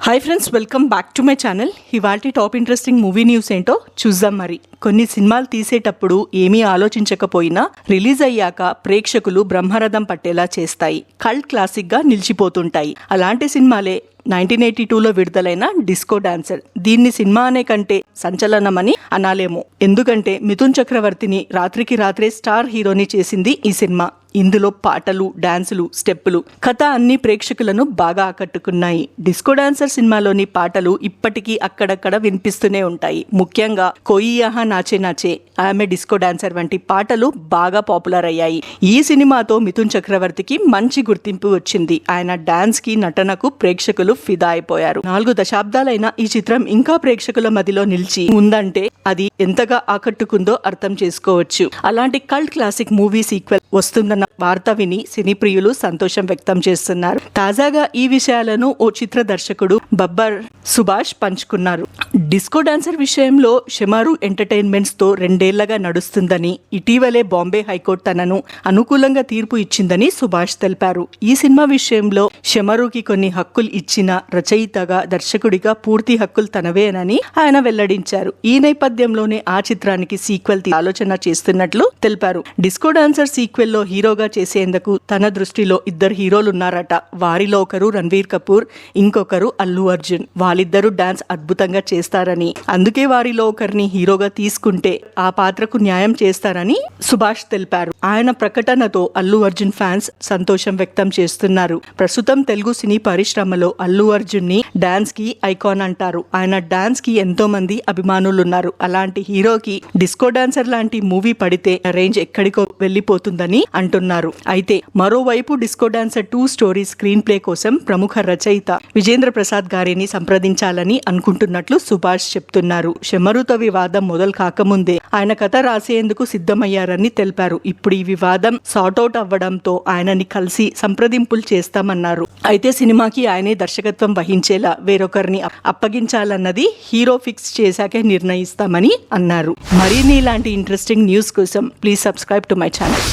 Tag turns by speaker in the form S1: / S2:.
S1: Hi friends, welcome back to my channel. ఇవాల్టి top interesting movie news ఏంటో చూద్దాం. మరి కొన్ని సినిమాలు తీసేటప్పుడు ఏమీ ఆలోచించకపోయినా రిలీజ్ అయ్యాక ప్రేక్షకులు బ్రహ్మరథం పట్టేలా చేస్తాయి, కల్ట్ క్లాసిక్ గా నిలిచిపోతుంటాయి. అలాంటి సినిమాలే 1982లో విడుదలైన డిస్కో డాన్సర్. దీన్ని సినిమా అనే కంటే సంచలనమని అనాలేమో, ఎందుకంటే మిథున్ చక్రవర్తిని రాత్రికి రాత్రే స్టార్ హీరోని చేసింది ఈ సినిమా. ఇందులో పాటలు, డాన్సులు, స్టెప్పులు, కథ అన్ని ప్రేక్షకులను బాగా ఆకట్టుకున్నాయి. డిస్కో డాన్సర్ సినిమాలోని పాటలు ఇప్పటికీ అక్కడక్కడ వినిపిస్తూనే ఉంటాయి. ముఖ్యంగా కోయి యహా నాచే నాచే, ఆమె డిస్కో డాన్సర్ వంటి పాటలు బాగా పాపులర్ అయ్యాయి. ఈ సినిమాతో మిథున్ చక్రవర్తికి మంచి గుర్తింపు వచ్చింది. ఆయన డాన్స్ కి, నటనకు ప్రేక్షకులు ఫిదా అయిపోయారు. 4 దశాబ్దాలైన ఈ చిత్రం ఇంకా ప్రేక్షకుల మదిలో నిలిచి ఉందంటే అది ఎంతగా ఆకట్టుకుందో అర్థం చేసుకోవచ్చు. అలాంటి కల్ట్ క్లాసిక్ మూవీ సీక్వెల్ వస్తుందన్న వార్త విని సినీ ప్రియులు సంతోషం వ్యక్తం చేస్తున్నారు. తాజాగా ఈ విషయాలను ఓ చిత్ర దర్శకుడు బబ్బర్ సుభాష్ పంచుకున్నారు. డిస్కో డాన్సర్ విషయంలో షమారు ఎంటర్టైన్మెంట్స్ తో 2 ఏళ్లగా నడుస్తుందని, ఇటీవలే బాంబే హైకోర్టు తనను అనుకూలంగా తీర్పు ఇచ్చిందని సుభాష్ తెలిపారు. ఈ సినిమా విషయంలో షమారుకి కొన్ని హక్కులు ఇచ్చిన రచయితగా, దర్శకుడిగా పూర్తి హక్కులు తనవేనని ఆయన వెల్లడించారు. ఈ నేపథ్యంలోనే ఆ చిత్రానికి సీక్వెల్ ఆలోచన చేస్తున్నట్లు తెలిపారు. డిస్కో డాన్సర్ సీక్వెల్ లో హీరోగా చేసేందుకు తన దృష్టిలో 2 హీరోలున్నారట. వారిలో ఒకరు రణ్వీర్ కపూర్, ఇంకొకరు అల్లు అర్జున్. వాళ్ళిద్దరూ డాన్స్ అద్భుతంగా చేస్తారని, అందుకే వారిలో ఒకరిని హీరోగా తీసుకుంటే ఆ పాత్రకు న్యాయం చేస్తారని సుభాష్ తెలిపారు. ఆయన ప్రకటనతో అల్లు అర్జున్ ఫ్యాన్స్ సంతోషం వ్యక్తం చేస్తున్నారు. ప్రస్తుతం తెలుగు సినీ పరిశ్రమలో అల్లు అర్జున్ ని డాన్స్ కి ఐకాన్ అంటారు. ఆయన డాన్స్ కి ఎంతో మంది అభిమానులున్నారు. అలాంటి హీరోకి డిస్కో డాన్సర్ లాంటి మూవీ పడితే రేంజ్ ఎక్కడికో వెళ్లిపోతుందని అంటున్నారు. అయితే మరోవైపు disco dancer 2 story screen play కోసం ప్రముఖ రచయిత విజేంద్ర ప్రసాద్ గారిని సంప్రదించాలని అనుకుంటున్నట్లు సుభాష్ చెప్తున్నారు. షమరుతో వివాదం మొదలు కాకముందే ఆయన కథ రాసేందుకు సిద్ధమయ్యారని తెలిపారు. ఇప్పుడు ఈ వివాదం సార్ట్అవుట్ అవ్వడంతో ఆయనని కలిసి సంప్రదింపులు చేస్తామన్నారు. అయితే సినిమాకి ఆయనే దర్శకత్వం వహించేలా వేరొకరిని అప్పగించాలన్నది హీరో ఫిక్స్ చేశాకే నిర్ణయిస్తామని అన్నారు. మరిన్ని ఇలాంటి ఇంట్రెస్టింగ్ న్యూస్ కోసం please subscribe to my channel.